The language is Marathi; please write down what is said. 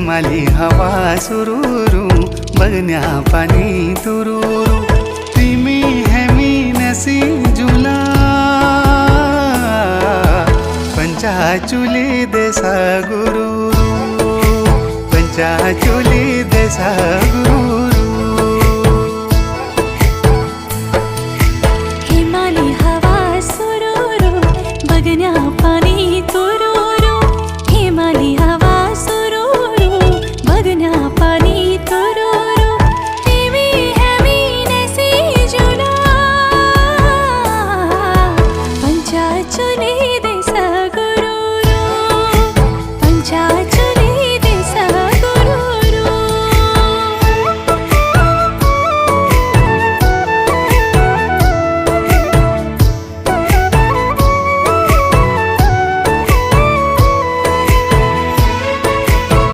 प्रेमाली हवा सुरूरू बगन्या पानी तुरूरू तिमी हेमी नसी जुला पंचाचुली देसा गुरु पंचाचुली देसा गुरु